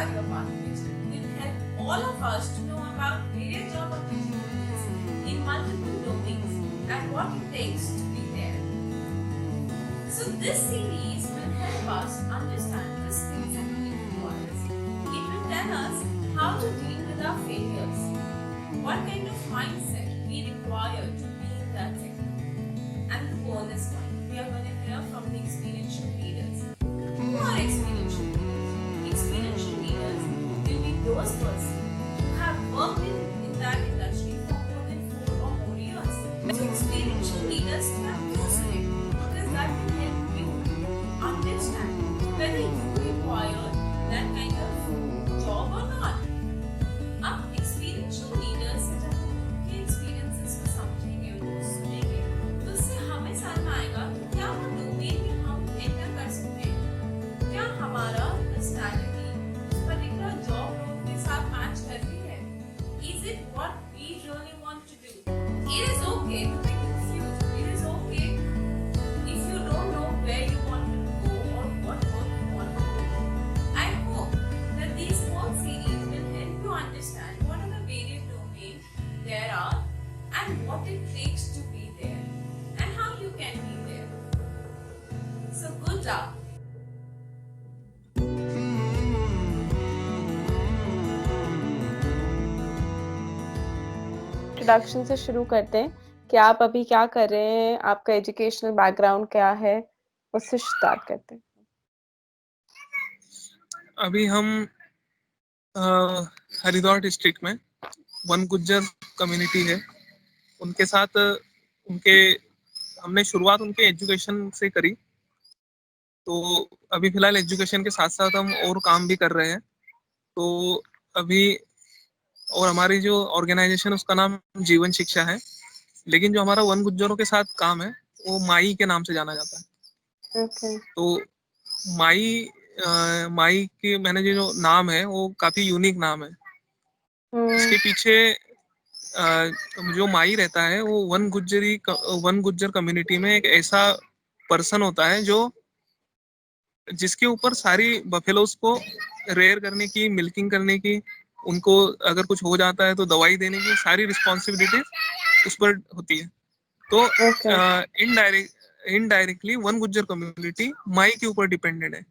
career pathways will help all of us to know about various job opportunities in multiple domains and what it takes to be there. So this series will help us understand the skills that we require. It will tell us how to deal with our failures, what kind of mindset we require to be in that sector. And the bonus point, we are going to hear from the experiential leaders. Who are experiential leaders? Experiential leaders will be those persons who have worked in that industry for more than 4 or more years. So experiential leaders can use it because that will help you understand whether you require that kind of job or not. अब experiential leaders से जब हम उनके experiences को समझेंगे, उनको सुनेंगे, तो उससे हमें समझ में आएगा कि क्या वो डोमेन में हम एंटर कर सकते हैं, क्या हमारा पर्सनालिटी उस पर्टिकुलर जॉब रोल के साथ मैच करती है, is it what we really want to do. It is okay to be confused. It is okay if you don't know where you want to go or what work you want to do. I hope that these whole series will help you understand what are the various domains there are and what it takes to be there and how you can be there. So good luck. Introduction से शुरू करते हैं कि आप अभी क्या कर रहे हैं, आपका एजुकेशनल बैकग्राउंड क्या है, उससे स्टार्ट करते हैं। अभी हम हरिद्वार डिस्ट्रिक्ट में वन गुज्जर कम्युनिटी है, उनके साथ हमने शुरुआत उनके एजुकेशन से करी। तो अभी फिलहाल एजुकेशन के साथ साथ हम और काम भी कर रहे हैं। तो अभी और हमारी जो ऑर्गेनाइजेशन उसका नाम जीवन शिक्षा है, लेकिन जो हमारा वन गुज्जरों के साथ काम है वो माई के नाम से जाना जाता है। ओके। तो माई के मैंने जो नाम है वो काफी यूनिक नाम है। इसके पीछे जो माई रहता है वो वन गुज्जर कम्युनिटी में एक ऐसा पर्सन होता है जो जिसके ऊपर सारी बफेलोस को रेयर करने की, मिल्किंग करने की, उनको अगर कुछ हो जाता है तो दवाई देने की सारी रिस्पॉन्सिबिलिटी उस पर होती है। तो इनडायरेक्टली वन गुज्जर कम्युनिटी माई के ऊपर डिपेंडेंट है,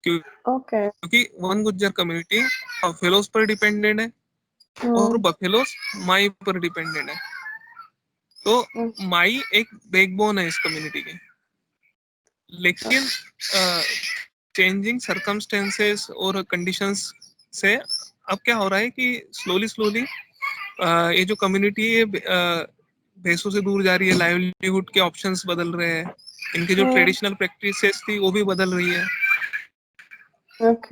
क्योंकि वन गुज्जर कम्युनिटी बफेलोस पर डिपेंडेंट है और बफेलोस माई पर डिपेंडेंट है। तो माई एक बैकबोन है इस कम्युनिटी की। लेकिन चेंजिंग सर्कमस्टेंसेस और कंडीशंस से अब क्या हो रहा है कि स्लोली ये जो कम्युनिटी है भैंसों से दूर जा रही है, लाइवलीहुड के ऑप्शंस बदल रहे हैं, इनकी जो ट्रेडिशनल प्रैक्टिसेस थी वो भी बदल रही है।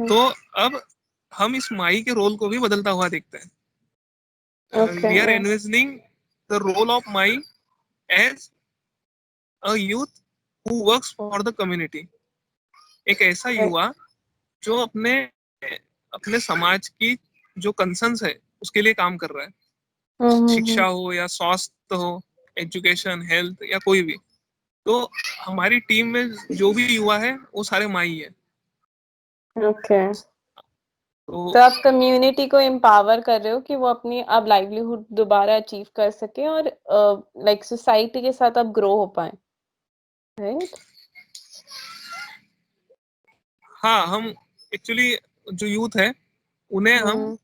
तो अब हम इस माई के रोल को भी बदलता हुआ देखते हैं। We are envisioning the role of Mai as a youth who works for the community. एक ऐसा युवा जो अपने समाज की जो कंसर्न्स है उसके लिए काम कर रहा है, शिक्षा हो या स्वास्थ्य हो, एजुकेशन, हेल्थ या कोई भी। तो हमारी टीम में जो भी युवा है वो सारे माई है। तो आप कम्युनिटी को एम्पावर कर रहे हो कि वो अपनी अब लाइवलीहुड दोबारा अचीव कर सके और लाइक सोसाइटी के साथ अब ग्रो हो पाए, राइट? हाँ, हम एक्चुअली जो यूथ है उन्हें हम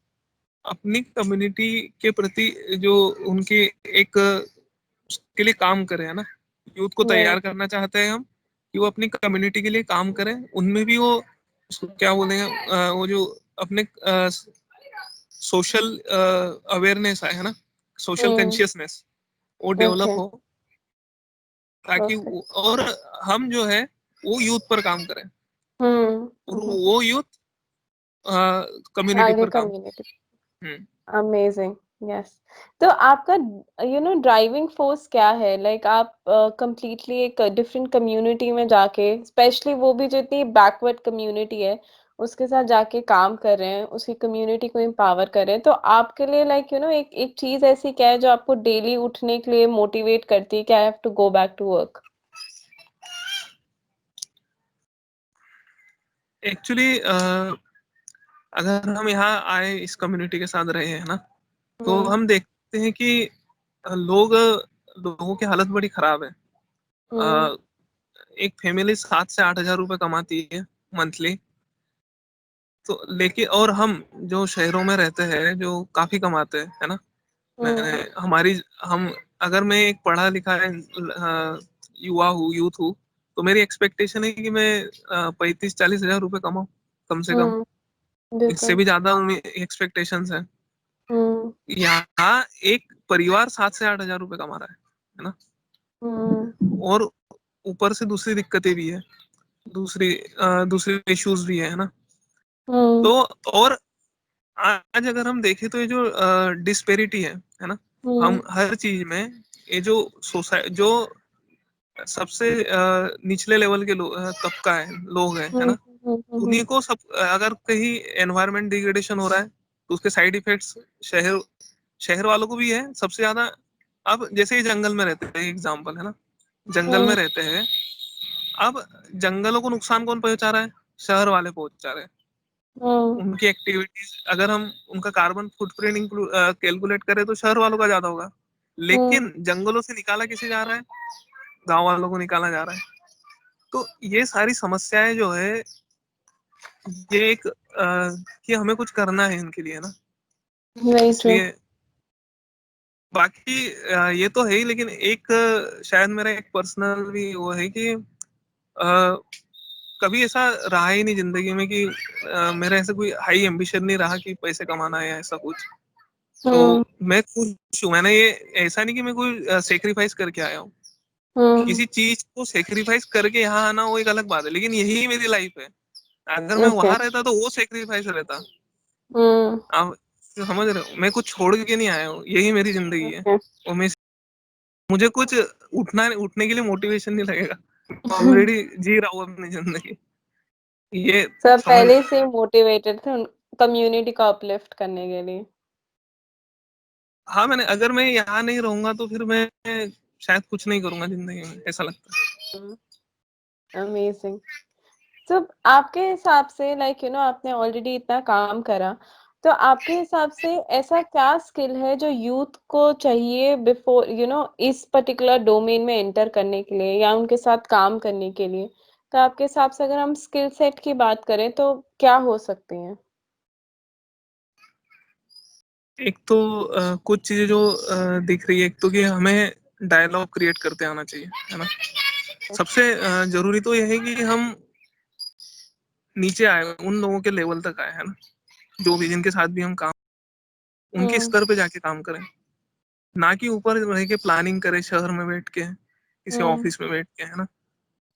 अपनी कम्युनिटी के प्रति जो उनकी एक उसके लिए काम करें, है ना। यूथ को तैयार करना चाहते हैं हम कि वो अपनी कम्युनिटी के लिए काम करें, उनमें भी वो क्या बोले हैं वो जो अपने सोशल अवेयरनेस है ना, सोशल कॉन्शियसनेस वो डेवलप हो, ताकि और हम जो है वो यूथ पर काम करें और वो यूथ कम्युनिटी पर काम। Amazing, yes. तो आपका ड्राइविंग फोर्स क्या है? लाइक आप कंप्लीटली एक डिफरेंट कम्युनिटी में जाके, स्पेशली वो भी जो इतनी बैकवर्ड कम्युनिटी है उसके साथ जाके काम कर रहे हैं, उसकी कम्युनिटी को एम्पावर कर रहे हैं, तो आपके लिए लाइक एक चीज ऐसी क्या है जो आपको डेली उठने के लिए मोटिवेट करती है कि I have to go back to work? Actually अगर हम यहाँ आए, इस कम्युनिटी के साथ रहे हैं ना, तो हम्म हम देखते हैं कि लोगों की हालत बड़ी खराब है। हम्म अ, एक फैमिली 7 से 8 हजार रुपए कमाती है मंथली। तो लेकिन और हम जो शहरों में रहते हैं, जो काफी कमाते हैं, है ना। मैंने हम्म हमारी हम अगर मैं एक पढ़ा लिखा है युवा हूँ, यूथ हूँ, तो मेरी एक्सपेक्टेशन है कि मैं 35-40 हजार रुपए कमाऊं, कम से कम। हम्म इससे बिल्कुल। भी ज्यादा एक्सपेक्टेशंस है। हम्म यहाँ एक परिवार 7 से 8 हजार रुपए कमा रहा है ना। हम्म और ऊपर से दूसरी दिक्कतें भी है, दूसरी इश्यूज भी है ना। हम्म तो और आज अगर हम देखें तो ये जो डिस्पेरिटी है ना, हम्म हम हर चीज में, ये जो जो सबसे निचले लेवल के तबका है, लोग हैं, है हम्म ना। हम्म हम्म उन्हीं को सब, अगर कहीं एनवायरमेंट डिग्रेडेशन हो रहा है तो उसके साइड इफेक्ट्स शहर शहर वालों को भी है सबसे ज्यादा। अब जैसे ये जंगल में रहते हैं, एग्जाम्पल है ना, जंगल में हम्म रहते हैं। अब जंगलों को नुकसान कौन पहुंचा रहा है? शहर वाले पहुंचा रहे हैं। हम्म उनकी एक्टिविटीज, अगर हम उनका कार्बन फुटप्रिंट कैलकुलेट करें तो शहर वालों का ज्यादा होगा। हम्म लेकिन जंगलों से निकाला किसे जा रहा है? गांव वालों को निकाला जा रहा है। तो ये सारी समस्याएं जो है, ये एक कि हमें कुछ करना है इनके लिए ना। Very true. इसलिए बाकी ये तो है ही, लेकिन एक शायद मेरा एक पर्सनल भी वो है कि कभी ऐसा रहा ही नहीं जिंदगी में कि मेरा ऐसा कोई हाई एम्बिशन नहीं रहा कि पैसे कमाना है, ऐसा कुछ। तो हम्म मैं खुश हूँ। मैंने ये ऐसा नहीं कि मैं कोई सेक्रीफाइस करके आया हूँ। हम्म किसी चीज को सेक्रीफाइस करके यहाँ आना वो एक अलग बात है, लेकिन यही मेरी लाइफ है। अगर मैं ओके। वहां रहता तो वो सेक्रीफाइस रहता। हम्म आप समझ रहे हो, मैं कुछ छोड़ के नहीं आया हूँ, यही मेरी जिंदगी है। ओके। और मुझे कुछ उठने के लिए मोटिवेशन नहीं लगेगा। मैं ऑलरेडी जी रहा हूँ अपनी जिंदगी, ये सब समझ। पहले से मोटिवेटेड थे कम्युनिटी को अपलिफ्ट करने के लिए। हाँ, मैंने अगर मैं यहाँ नहीं रहूंगा तो फिर मैं शायद कुछ नहीं करूंगा जिंदगी में, ऐसा लगता है। अमेजिंग। तो आपके हिसाब से आपने ऑलरेडी इतना काम करा, तो आपके हिसाब से ऐसा क्या स्किल है जो यूथ को चाहिए बिफोर इस पर्टिकुलर डोमेन में एंटर करने के लिए या उनके साथ काम करने के लिए? तो आपके हिसाब से अगर हम स्किल सेट की बात करें तो क्या हो सकती हैं? एक तो कुछ चीजें जो दिख रही है, एक तो कि हमें डायलॉग क्रिएट करते आना चाहिए, है ना। सबसे जरूरी तो यह है कि हम नीचे आए, उन लोगों के लेवल तक आए, है ना, जो भी जिनके साथ भी हम काम, उनके हम्म स्तर पे जाके काम करें। ना कि ऊपर रह के प्लानिंग करें शहर में बैठ के, किसी हम्म ऑफिस में बैठ के, है ना।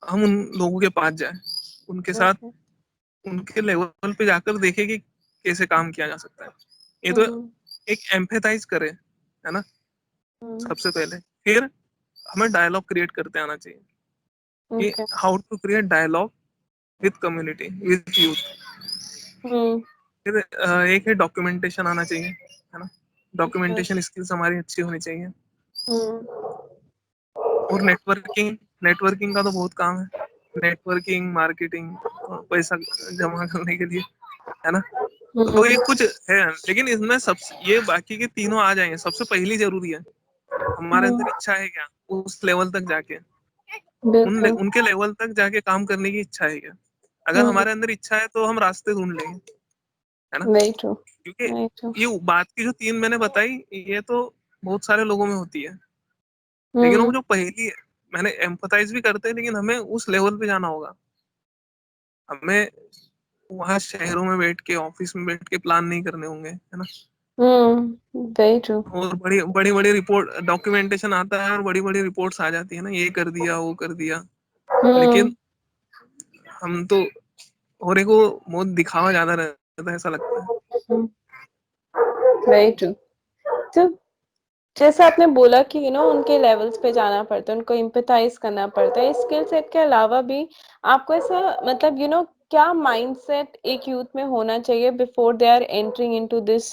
हम उन लोगों के पास जाए, उनके साथ, ओके। उनके लेवल पे जाकर देखें कि कैसे काम किया जा सकता है। ये तो हम्म एक एम्पैथाइज करे, है ना, हम्म सबसे पहले। फिर हमें डायलॉग क्रिएट करते आना चाहिए कि okay. How to create dialogue with community, with youth. Hmm फिर एक है डॉक्यूमेंटेशन आना चाहिए, है ना। Documentation yes. स्किल्स हमारी अच्छी होनी चाहिए। हम्म और नेटवर्किंग, नेटवर्किंग का तो बहुत काम है। नेटवर्किंग, मार्केटिंग, पैसा जमा करने के लिए, है ना। तो ये हम्म कुछ है, लेकिन इसमें सबसे ये बाकी के तीनों आ जाएंगे। सबसे पहली जरूरी है हमारे हम्म अंदर इच्छा है क्या, उस लेवल तक जाके, बिल्कुल। उनके लेवल तक जाके काम करने की इच्छा है क्या। अगर हम्म हमारे अंदर इच्छा है तो हम रास्ते ढूंढ लेंगे, है ना। Very true. क्योंकि वेरी ट्रू। ये बात की जो तीन मैंने बताई, ये तो बहुत सारे लोगों में होती है। लेकिन वो हम्म जो पहली है, मैंने एम्पथाइज भी करते हैं, लेकिन हमें उस लेवल पे जाना होगा। हमें वहां शहरों में बैठ के, ऑफिस में बैठ के प्लान नहीं करने होंगे, है ना। Very true. और बड़ी बड़ी बड़ी रिपोर्ट डॉक्यूमेंटेशन आता है, और बड़ी बड़ी रिपोर्ट्स आ जाती है ना, ये कर दिया वो कर दिया। हम्म लेकिन हम तो, और एक वो बहुत दिखावा ज्यादा रहता है, ऐसा लगता है। Very true. तो जैसे आपने बोला कि उनके लेवल्स पे जाना पड़ता है, उनको एम्पैथाइज करना पड़ता है, स्किल सेट के अलावा भी आपको ऐसा क्या माइंडसेट एक यूथ में होना चाहिए before they are entering into this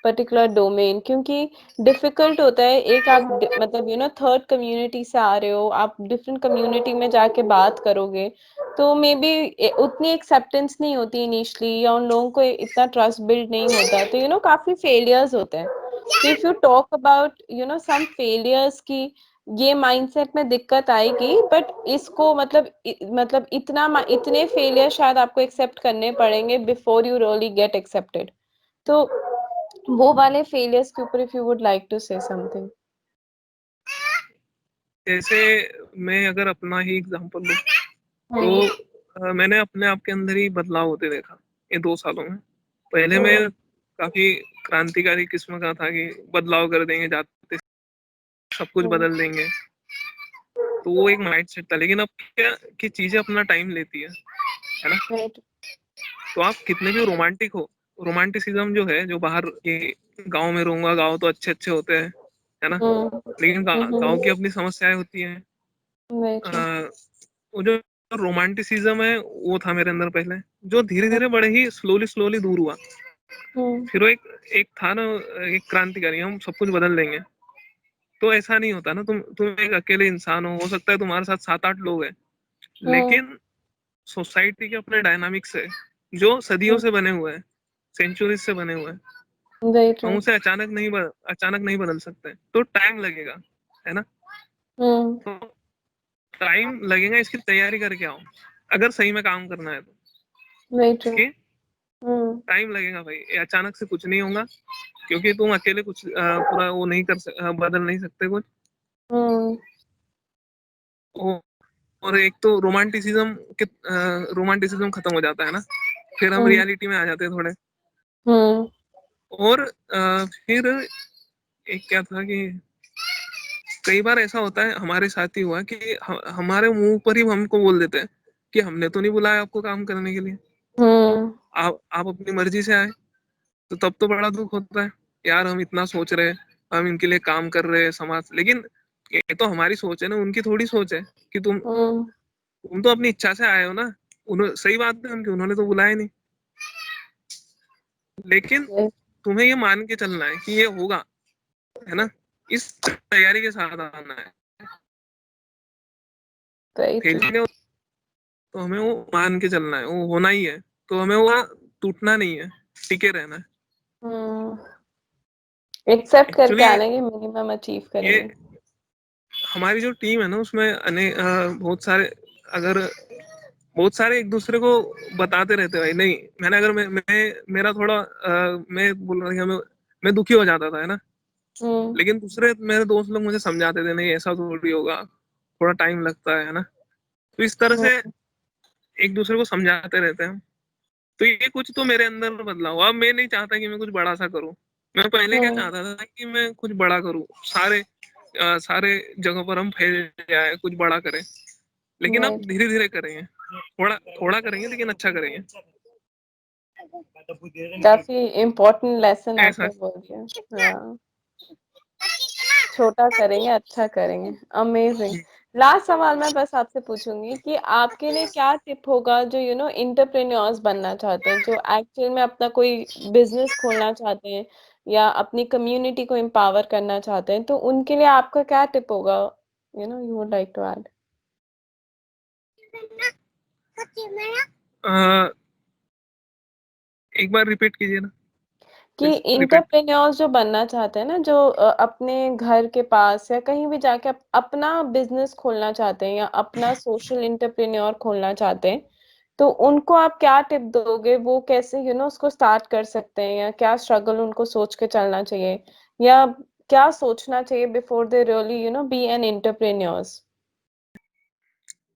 particular domain, क्योंकि डिफिकल्ट होता है। एक आप मतलब थर्ड कम्युनिटी से आ रहे हो, आप डिफरेंट कम्युनिटी में जाके बात करोगे तो मे बी उतनी एक्सेप्टेंस नहीं होती इनिशियली, या उन लोगों को इतना ट्रस्ट बिल्ड नहीं होता, तो काफी फेलियर्स होते हैं। तो if you talk about some failures की ये माइंडसेट में दिक्कत आएगी, बट इसको मतलब इतने फेलियर शायद आपको एक्सेप्ट करने पड़ेंगे before you really get accepted. तो वो वाले फेलियर्स के ऊपर if you would like to say something. जैसे मैं अगर अपना ही एग्जांपल लूं हम्म। तो मैंने अपने आप के अंदर ही बदलाव होते देखा ये 2 सालों में। पहले मैं काफी क्रांतिकारी किस्म का था कि बदलाव कर देंगे, जाते सब कुछ हम्म। बदल देंगे, तो वो एक माइंड सेट था। लेकिन अब क्या कि चीजें अपना टाइम लेती है ना। राइट। तो आप कितने भी रोमांटिक हो, रोमांटिसिज्म जो है, जो बाहर के गांव में रहूंगा, गांव तो अच्छे अच्छे होते हैं, है ना, हम्म। लेकिन गांव की हम्म। अपनी समस्याएं होती हैं। राइट। वो जो रोमांटिसिज्म है वो था मेरे अंदर पहले, जो धीरे धीरे बड़े ही स्लोली स्लोली दूर हुआ। हम्म। फिर वो एक एक था ना, एक क्रांतिकारी, हम सब कुछ बदल देंगे। तो ऐसा नहीं होता ना, तुम एक अकेले इंसान हो सकता है तुम्हारे साथ 7-8 लोग हैं, हम्म। लेकिन सोसाइटी के अपने डायनामिक्स है जो सदियों से बने हुए हैं, सेंचुरीज से बने हुए हैं। राइट। हम राइट। उसे अचानक नहीं बदल सकते, तो टाइम लगेगा, है ना। हम्म। तो टाइम लगेगा, इसकी तैयारी करके आओ अगर सही में काम करना है तो। राइट। कि हम्म। टाइम लगेगा भाई, ये अचानक से कुछ नहीं होगा, क्योंकि तुम अकेले कुछ पूरा वो नहीं बदल नहीं सकते कुछ। हम्म। ओ- और एक तो रोमांटिसिज्म खत्म हो जाता है ना, फिर हम हम्म। रियलिटी में आ जाते हैं थोड़े। हम्म। और फिर एक क्या था कि कई बार ऐसा होता है, हमारे साथ ही हुआ कि हमारे मुंह पर ही हमको बोल देते हैं कि हमने तो नहीं बुलाया आपको काम करने के लिए, हम्म। आप अपनी मर्जी से आए। तो तब तो बड़ा दुख होता है, यार हम इतना सोच रहे हैं, हम इनके लिए काम कर रहे हैं समाज, लेकिन ये तो हमारी सोच है ना, उनकी थोड़ी सोच है कि हम्म। तुम तो अपनी इच्छा से आए हो ना। उन्होंने सही बात है उनकी, उन्होंने तो बुलाया नहीं, लेकिन तुम्हें ये मान के चलना है कि ये होगा, है ना, इस तैयारी के साथ आना है। राइट। फेलियर तो हमें वो मान के चलना है, वो होना ही है, तो हमें वो टूटना नहीं है, टिके रहना है। हम्म। एक्सेप्ट करके एक्चुअली आना कि मिनिमम अचीव ये करेंगे। हमारी जो टीम है ना, उसमें बहुत सारे, अगर बहुत सारे एक दूसरे को बताते रहते हैं भाई, नहीं मैंने अगर मेरा थोड़ा मैं बोल रहा था, मैं दुखी हो जाता था, है ना, हम्म। लेकिन दूसरे मेरे दोस्त लोग मुझे समझाते थे, नहीं ऐसा थोड़ी होगा, थोड़ा टाइम लगता है ना। तो इस तरह से हम्म। एक दूसरे को समझाते रहते हैं। तो ये कुछ तो मेरे अंदर बदलाव। अब मैं नहीं चाहता कि मैं कुछ बड़ा सा करूं। मैं पहले क्या हम्म। चाहता था कि मैं कुछ बड़ा करूं, सारे जगहों पर हम फैल जाए, कुछ बड़ा करें। लेकिन अब राइट। धीरे धीरे करेंगे, थोड़ा थोड़ा करेंगे, लेकिन अच्छा करेंगे। काफी इम्पोर्टेंट लेसन ऐसा। आपने बोल दिया। हाँ, छोटा करेंगे, अच्छा करेंगे। अमेजिंग। लास्ट सवाल मैं बस आपसे पूछूंगी कि आपके लिए क्या टिप होगा जो एंटरप्रेन्योर्स बनना चाहते हैं, जो एक्चुअल में अपना कोई बिजनेस खोलना चाहते हैं या अपनी कम्युनिटी को एम्पावर करना चाहते हैं, तो उनके लिए आपका क्या टिप होगा, you would like to add. Uh, एक बार रिपीट कीजिए ना, कि प्लीज रिपीट। इंटरप्रेन्योर्स जो बनना चाहते हैं ना, जो अपने घर के पास या कहीं भी जाके अपना बिजनेस खोलना चाहते हैं या अपना सोशल इंटरप्रेन्योर खोलना चाहते हैं, तो उनको आप क्या टिप दोगे, वो कैसे उसको स्टार्ट कर सकते हैं, या क्या स्ट्रगल उनको सोच के चलना चाहिए, या क्या सोचना चाहिए before they really be an entrepreneurs.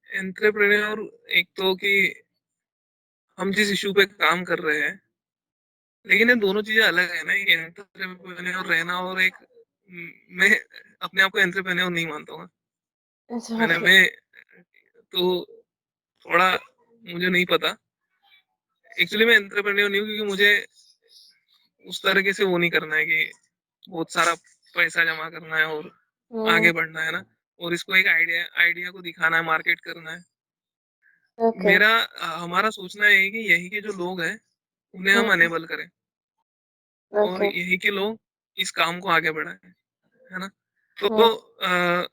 Entrepreneur एक तो कि हम जिस इशू पे काम कर रहे हैं, लेकिन ये दोनों चीजें अलग है ना, एक एंटरप्रेन्योर रहना और एक, मैं अपने आप को एंटरप्रेन्योर नहीं मानता हूँ। अच्छा, मैंने ओके। मैं तो थोड़ा, मुझे नहीं पता। एक्चुअली मैं एंटरप्रेन्योर नहीं हूँ, क्योंकि मुझे उस तरीके से वो नहीं करना है कि बहुत सारा पैसा जमा करना है और हम्म। आगे बढ़ना है ना, और इसको एक आइडिया आइडिया को दिखाना है, मार्केट करना है। ओके। हमारा सोचना है कि यही के जो लोग हैं उन्हें हम हम्म। अनेबल करें, और Okay. यही के लोग इस काम को आगे बढ़ाएं, है ना। तो Hmm.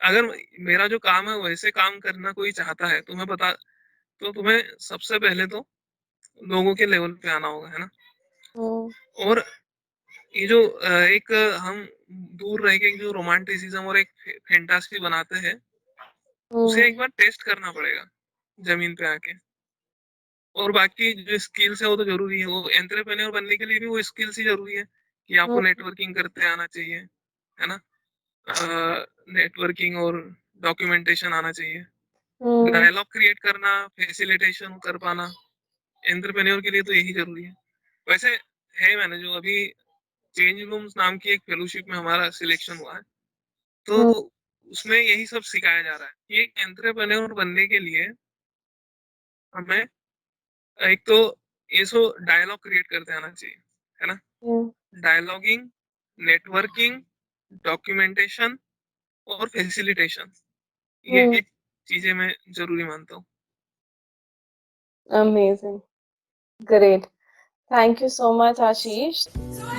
अगर मेरा जो काम है वैसे काम करना कोई चाहता है तो मैं बता, तो तुम्हें सबसे पहले तो लोगों के लेवल पे आना होगा, है ना। Hmm. और ये जो एक हम दूर रह के एक जो रोमांटिसिज्म और एक फैंटासी बनाते हैं, Hmm. उसे एक बार टेस्ट करना पड़ेगा जमीन पे आके। और बाकी जो स्किल्स है वो तो जरूरी है, वो एंटरप्रेन्योर बनने के लिए भी वो स्किल्स ही जरूरी है कि आपको Hmm. नेटवर्किंग करते आना चाहिए, है ना। नेटवर्किंग और डॉक्यूमेंटेशन आना चाहिए, Hmm. डायलॉग क्रिएट करना, फैसिलिटेशन कर पाना, एंटरप्रेन्योर के लिए तो यही जरूरी है। वैसे है, मैंने जो अभी चेंज रूम्स नाम की एक फेलोशिप में हमारा सिलेक्शन हुआ है, तो Hmm. उसमें यही सब सिखाया जा रहा है कि एक एंटरप्रेन्योर बनने के लिए हमें एक तो ये सो डायलॉग क्रिएट करते आना चाहिए, है ना। Yeah. डायलॉगिंग, नेटवर्किंग, डॉक्यूमेंटेशन और फैसिलिटेशन, ये Hmm. चीजें मैं जरूरी मानता हूँ। Amazing. Great. Thank you so much, Ashish. So